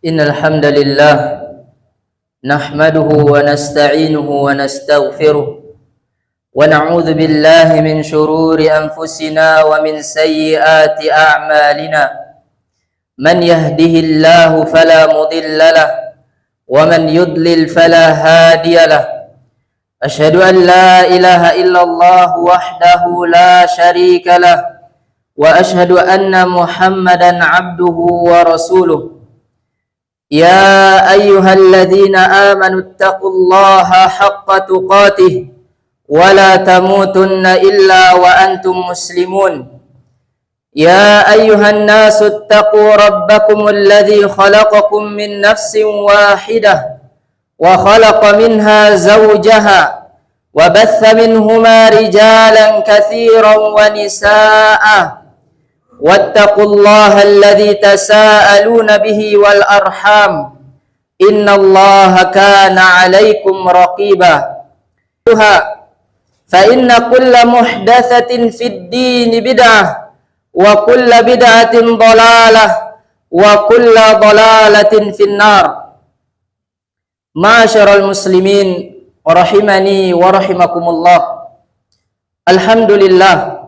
إن الحمد لله نحمده ونستعينه ونستغفره ونعوذ بالله من شرور أنفسنا ومن سيئات أعمالنا من يهده الله فلا مضل له ومن يضلل فلا هادي له أشهد أن لا إله إلا الله وحده لا شريك له وأشهد أن محمدا عبده ورسوله يا أيها الذين آمنوا اتقوا الله حق تقاته ولا تموتن إلا وأنتم مسلمون يا أيها الناس اتقوا ربكم الذي خلقكم من نفس واحدة وخلق منها زوجها وبث منهما رجالا كثيرا ونساء واتقوا الله الذي تساءلون به والأرحام إن الله كان عليكم رقيبا فإن كل محدثة في الدين بدعة وكل بدعة ضلالة وكل ضلالة في النار. Ma'asyiral muslimin rahimani wa rahimakumullah. Alhamdulillah,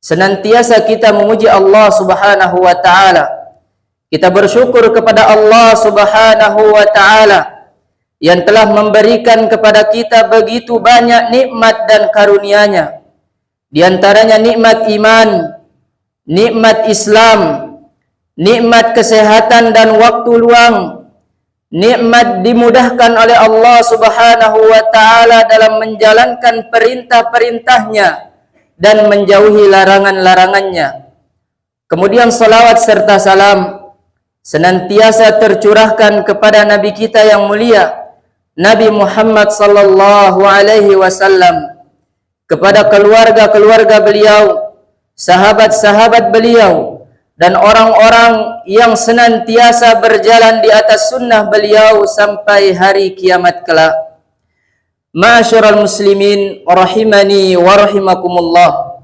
senantiasa kita memuji Allah Subhanahu wa taala. Kita bersyukur kepada Allah Subhanahu wa taala yang telah memberikan kepada kita begitu banyak nikmat dan karunia-Nya. Di antaranya nikmat iman, nikmat Islam, nikmat kesehatan dan waktu luang, nikmat dimudahkan oleh Allah Subhanahu wa taala dalam menjalankan perintah-perintahnya dan menjauhi larangan-larangannya. Kemudian salawat serta salam senantiasa tercurahkan kepada Nabi kita yang mulia, Nabi Muhammad sallallahu alaihi wasallam, kepada keluarga-keluarga beliau, sahabat-sahabat beliau, dan orang-orang yang senantiasa berjalan di atas sunnah beliau sampai hari kiamat kelak. Ma'asyiral muslimin rahimani wa rahimakumullah.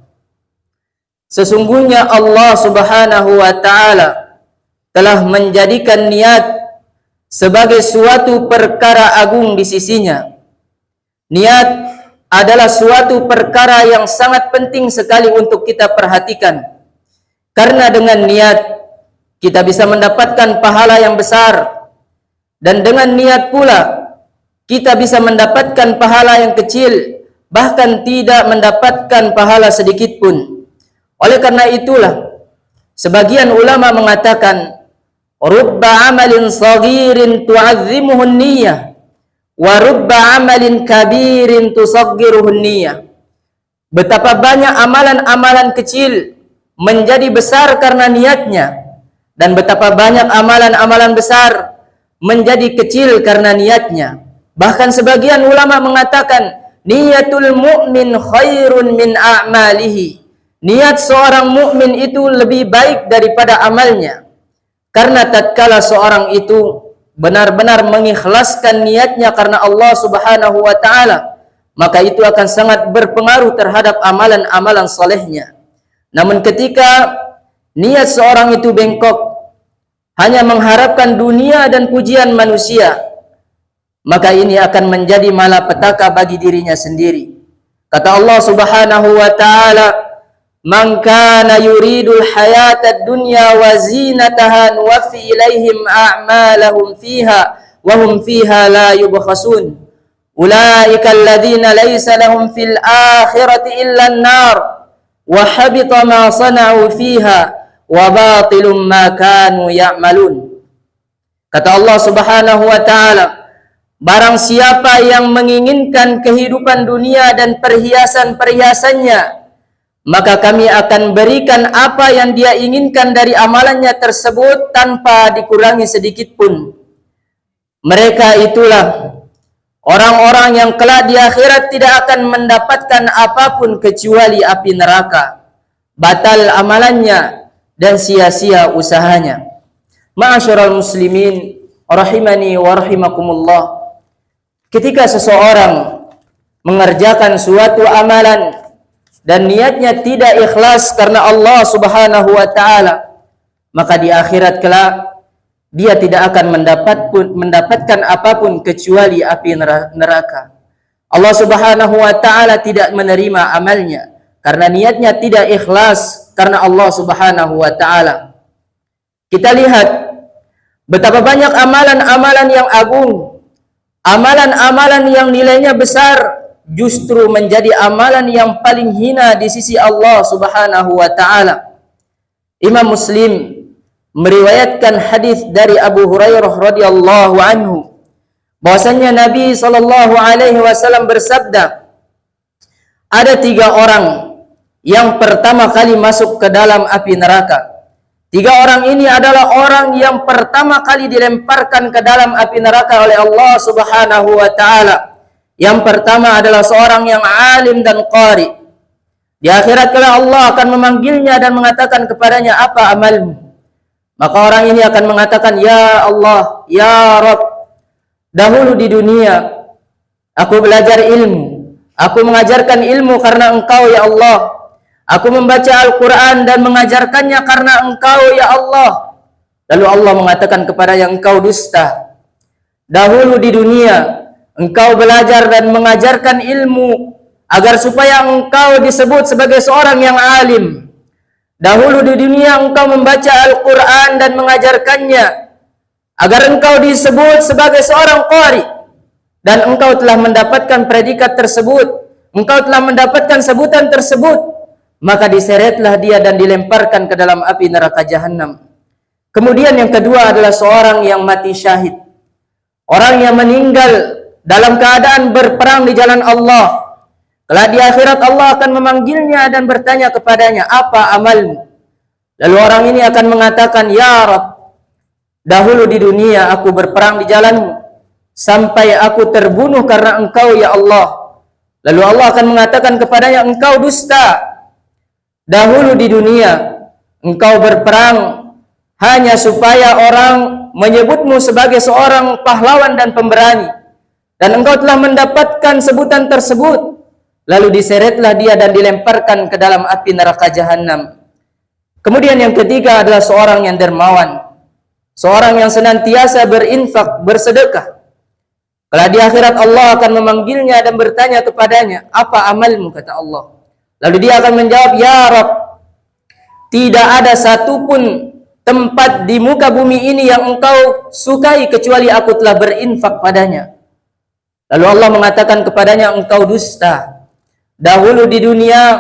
Sesungguhnya Allah Subhanahu wa taala telah menjadikan niat sebagai suatu perkara agung di sisinya. Niat adalah suatu perkara yang sangat penting sekali untuk kita perhatikan. Karena dengan niat kita bisa mendapatkan pahala yang besar, dan dengan niat pula kita bisa mendapatkan pahala yang kecil, bahkan tidak mendapatkan pahala sedikit pun. Oleh karena itulah sebagian ulama mengatakan, rubba amalin saghirin tu'azzimuhu niyyah wa rubba amalin kabirin tusaggiruhu niyyah. Betapa banyak amalan-amalan kecil menjadi besar karena niatnya, dan betapa banyak amalan-amalan besar menjadi kecil karena niatnya. Bahkan sebagian ulama mengatakan, niyatul mu'min khairun min a'malihi. Niat seorang mukmin itu lebih baik daripada amalnya. Karena tatkala seorang itu benar-benar mengikhlaskan niatnya karena Allah Subhanahu wa taala, maka itu akan sangat berpengaruh terhadap amalan-amalan salehnya. Namun ketika niat seorang itu bengkok, hanya mengharapkan dunia dan pujian manusia, maka ini akan menjadi malapetaka bagi dirinya sendiri. Kata Allah Subhanahu wa taala, "Man kana yuridul hayatad dunya wa zinataha nuwaffi ilaihim a'malahum fiha wa hum fiha la yubkhasun. Ulaika alladhina laysa lahum fil akhirati illa an-nar wa habita ma sana'u fiha wa batilum ma kanu ya'malun." Kata Allah Subhanahu wa taala, barang siapa yang menginginkan kehidupan dunia dan perhiasan-perhiasannya, maka kami akan berikan apa yang dia inginkan dari amalannya tersebut tanpa dikurangi sedikit pun. Mereka itulah orang-orang yang kelak di akhirat tidak akan mendapatkan apapun kecuali api neraka. Batal amalannya dan sia-sia usahanya. Ma'asyiral muslimin rahimani wa rahimakumullah. Ketika seseorang mengerjakan suatu amalan dan niatnya tidak ikhlas karena Allah Subhanahu wa taala, maka di akhirat kelak dia tidak akan mendapatkan apapun kecuali api neraka. Allah Subhanahu wa taala tidak menerima amalnya karena niatnya tidak ikhlas karena Allah Subhanahu wa taala. Kita lihat betapa banyak amalan-amalan yang agung, amalan-amalan yang nilainya besar, justru menjadi amalan yang paling hina di sisi Allah Subhanahu wa taala. Imam Muslim meriwayatkan hadis dari Abu Hurairah radhiyallahu anhu bahwasanya Nabi sallallahu alaihi wasallam bersabda, ada 3 orang yang pertama kali masuk ke dalam api neraka. 3 orang ini adalah orang yang pertama kali dilemparkan ke dalam api neraka oleh Allah Subhanahu wa taala. Yang pertama adalah seorang yang alim dan qari. Di akhirat kala Allah akan memanggilnya dan mengatakan kepadanya, apa amalmu? Maka orang ini akan mengatakan, ya Allah, ya Rabb, dahulu di dunia aku belajar ilmu, aku mengajarkan ilmu karena Engkau ya Allah. Aku membaca Al-Quran dan mengajarkannya karena Engkau ya Allah. Lalu Allah mengatakan kepada yang engkau dusta. Dahulu di dunia engkau belajar dan mengajarkan ilmu agar supaya engkau disebut sebagai seorang yang alim. Dahulu di dunia engkau membaca Al-Quran dan mengajarkannya agar engkau disebut sebagai seorang qari, dan engkau telah mendapatkan predikat tersebut, engkau telah mendapatkan sebutan tersebut, maka diseretlah dia dan dilemparkan ke dalam api neraka jahanam. Kemudian yang kedua adalah seorang yang mati syahid, orang yang meninggal dalam keadaan berperang di jalan Allah. Kelak di akhirat Allah akan memanggilnya dan bertanya kepadanya, apa amalmu? Lalu orang ini akan mengatakan, ya Rabb, dahulu di dunia aku berperang di jalanmu sampai aku terbunuh karena engkau ya Allah. Lalu Allah akan mengatakan kepadanya, engkau dusta. Dahulu di dunia engkau berperang hanya supaya orang menyebutmu sebagai seorang pahlawan dan pemberani, dan engkau telah mendapatkan sebutan tersebut. Lalu diseretlah dia dan dilemparkan ke dalam api neraka jahanam. Kemudian yang ketiga adalah seorang yang dermawan, seorang yang senantiasa berinfak, bersedekah. Kalau di akhirat Allah akan memanggilnya dan bertanya kepadanya, apa amalmu? Kata Allah. Lalu dia akan menjawab, ya Rabb, tidak ada satupun tempat di muka bumi ini yang engkau sukai kecuali aku telah berinfak padanya. Lalu Allah mengatakan kepadanya, engkau dusta. Dahulu di dunia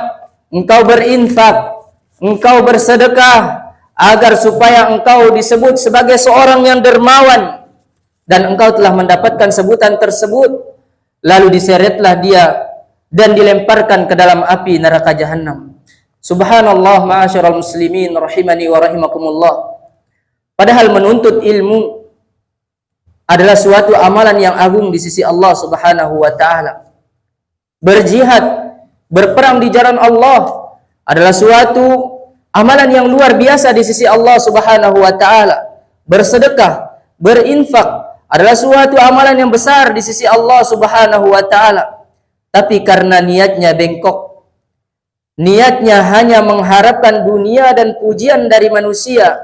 engkau berinfak, engkau bersedekah agar supaya engkau disebut sebagai seorang yang dermawan, dan engkau telah mendapatkan sebutan tersebut. Lalu diseretlah dia dan dilemparkan ke dalam api neraka jahanam. Subhanallah, ma'asyiral muslimin rahimani wa rahimakumullah. Padahal menuntut ilmu adalah suatu amalan yang agung di sisi Allah Subhanahu wa taala. Berjihad, berperang di jalan Allah adalah suatu amalan yang luar biasa di sisi Allah Subhanahu wa taala. Bersedekah, berinfak adalah suatu amalan yang besar di sisi Allah Subhanahu wa taala. Tapi karena niatnya bengkok, niatnya hanya mengharapkan dunia dan pujian dari manusia,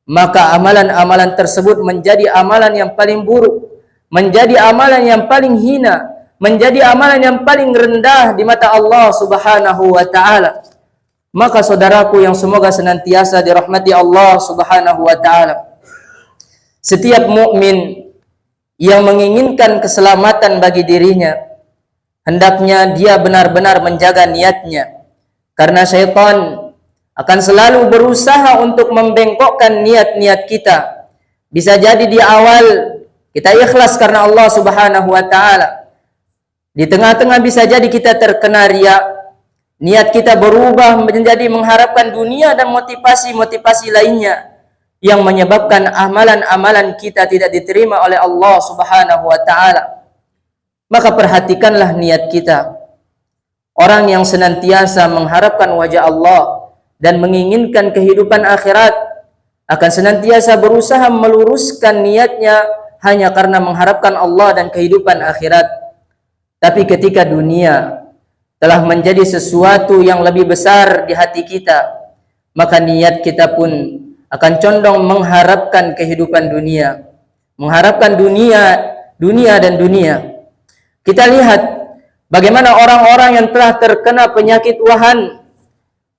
maka amalan-amalan tersebut menjadi amalan yang paling buruk, menjadi amalan yang paling hina, menjadi amalan yang paling rendah di mata Allah Subhanahu wa taala. Maka saudaraku yang semoga senantiasa dirahmati Allah Subhanahu wa taala, setiap mukmin yang menginginkan keselamatan bagi dirinya, hendaknya dia benar-benar menjaga niatnya, karena syaitan akan selalu berusaha untuk membengkokkan niat-niat kita. Bisa jadi di awal kita ikhlas karena Allah Subhanahu wa taala, di tengah-tengah bisa jadi kita terkena riya, niat kita berubah menjadi mengharapkan dunia dan motivasi-motivasi lainnya yang menyebabkan amalan-amalan kita tidak diterima oleh Allah Subhanahu wa taala. Maka perhatikanlah niat kita. Orang yang senantiasa mengharapkan wajah Allah dan menginginkan kehidupan akhirat akan senantiasa berusaha meluruskan niatnya hanya karena mengharapkan Allah dan kehidupan akhirat. Tapi ketika dunia telah menjadi sesuatu yang lebih besar di hati kita, maka niat kita pun akan condong mengharapkan kehidupan dunia, mengharapkan dunia dan dunia. Kita lihat bagaimana orang-orang yang telah terkena penyakit wahan,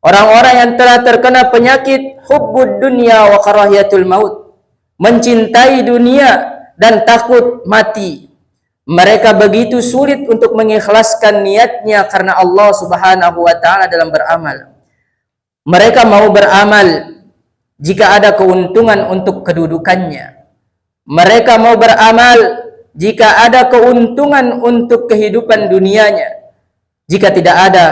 orang-orang yang telah terkena penyakit hubbud dunya wa karahiyatul maut, mencintai dunia dan takut mati. Mereka begitu sulit untuk mengikhlaskan niatnya karena Allah Subhanahu wa taala dalam beramal. Mereka mau beramal jika ada keuntungan untuk kedudukannya. Mereka mau beramal jika ada keuntungan untuk kehidupan dunianya. Jika tidak ada,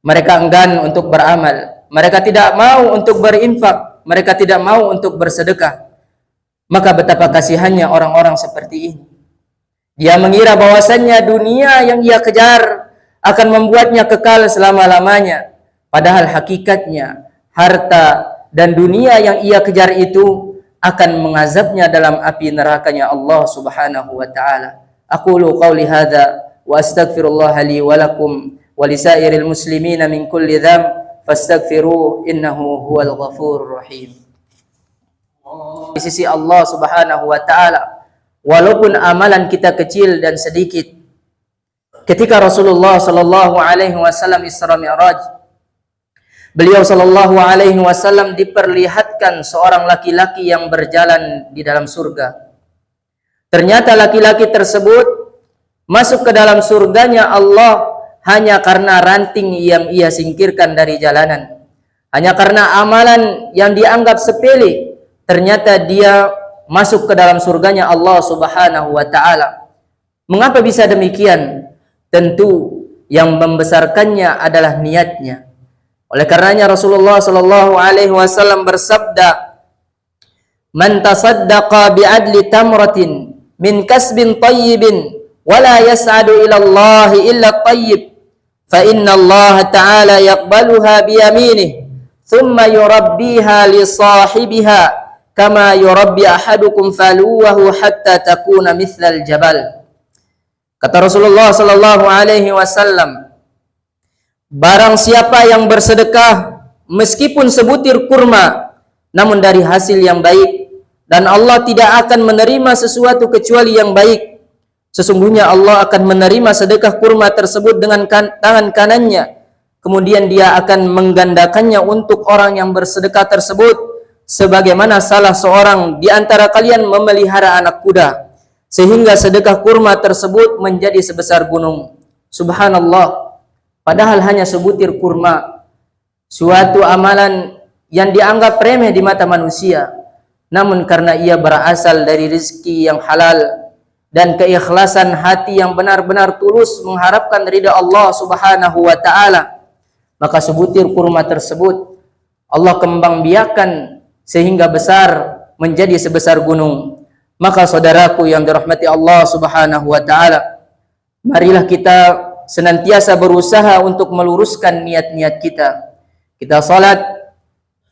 mereka enggan untuk beramal. Mereka tidak mau untuk berinfak. Mereka tidak mau untuk bersedekah. Maka betapa kasihannya orang-orang seperti ini. Dia mengira bahwasannya dunia yang ia kejar akan membuatnya kekal selama-lamanya. Padahal hakikatnya harta dan dunia yang ia kejar itu akan mengazabnya dalam api nerakanya Allah Subhanahu wa taala. Aqulu qawli hadza wa astaghfirullah li wa lakum wa lisairil muslimina min kulli dzamb fastaghfiruhu innahu huwal ghafurur rahim. Di sisi Allah Subhanahu wa taala, walaupun amalan kita kecil dan sedikit, ketika Rasulullah sallallahu alaihi wasallam Isra Mi'raj, beliau sallallahu alaihi wasallam diperlihatkan seorang laki-laki yang berjalan di dalam surga. Ternyata laki-laki tersebut masuk ke dalam surganya Allah hanya karena ranting yang ia singkirkan dari jalanan. Hanya karena amalan yang dianggap sepele, ternyata dia masuk ke dalam surganya Allah Subhanahu wa taala. Mengapa bisa demikian? Tentu yang membesarkannya adalah niatnya. Oleh karenanya Rasulullah sallallahu alaihi wasallam bersabda, "Man tasaddaqa bi'adli tamratin min kasbin tayyibin wa la yas'adu ila Allah illa at-tayyib, fa inna Allah ta'ala yaqbaluha bi yaminihi, thumma yurabbiha li sahibiha kama yurabbi ahadukum faluwahu hatta takuna mithlal jabal." Kata Rasulullah sallallahu alaihi wasallam, barang siapa yang bersedekah meskipun sebutir kurma namun dari hasil yang baik, dan Allah tidak akan menerima sesuatu kecuali yang baik, sesungguhnya Allah akan menerima sedekah kurma tersebut dengan tangan kanannya, kemudian dia akan menggandakannya untuk orang yang bersedekah tersebut sebagaimana salah seorang di antara kalian memelihara anak kuda, sehingga sedekah kurma tersebut menjadi sebesar gunung. Subhanallah, padahal hanya sebutir kurma, suatu amalan yang dianggap remeh di mata manusia, namun karena ia berasal dari rezeki yang halal dan keikhlasan hati yang benar-benar tulus mengharapkan ridha Allah Subhanahu wa taala, maka sebutir kurma tersebut Allah kembang biakan sehingga besar menjadi sebesar gunung. Maka saudaraku yang dirahmati Allah Subhanahu wa taala, marilah kita senantiasa berusaha untuk meluruskan niat-niat kita. Kita salat,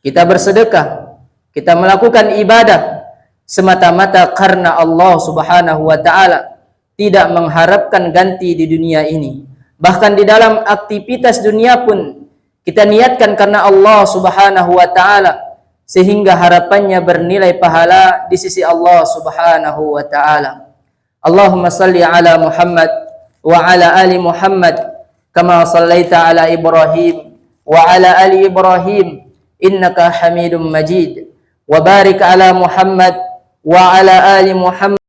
kita bersedekah, kita melakukan ibadah semata-mata karena Allah Subhanahu wa taala, tidak mengharapkan ganti di dunia ini. Bahkan di dalam aktivitas dunia pun kita niatkan karena Allah Subhanahu wa taala, sehingga harapannya bernilai pahala di sisi Allah Subhanahu wa taala. Allahumma salli ala Muhammad wa ala ali Muhammad kama sallaita ala Ibrahim wa ala ali Ibrahim innaka Hamidum Majid, wa barik ala Muhammad wa ala ali Muhammad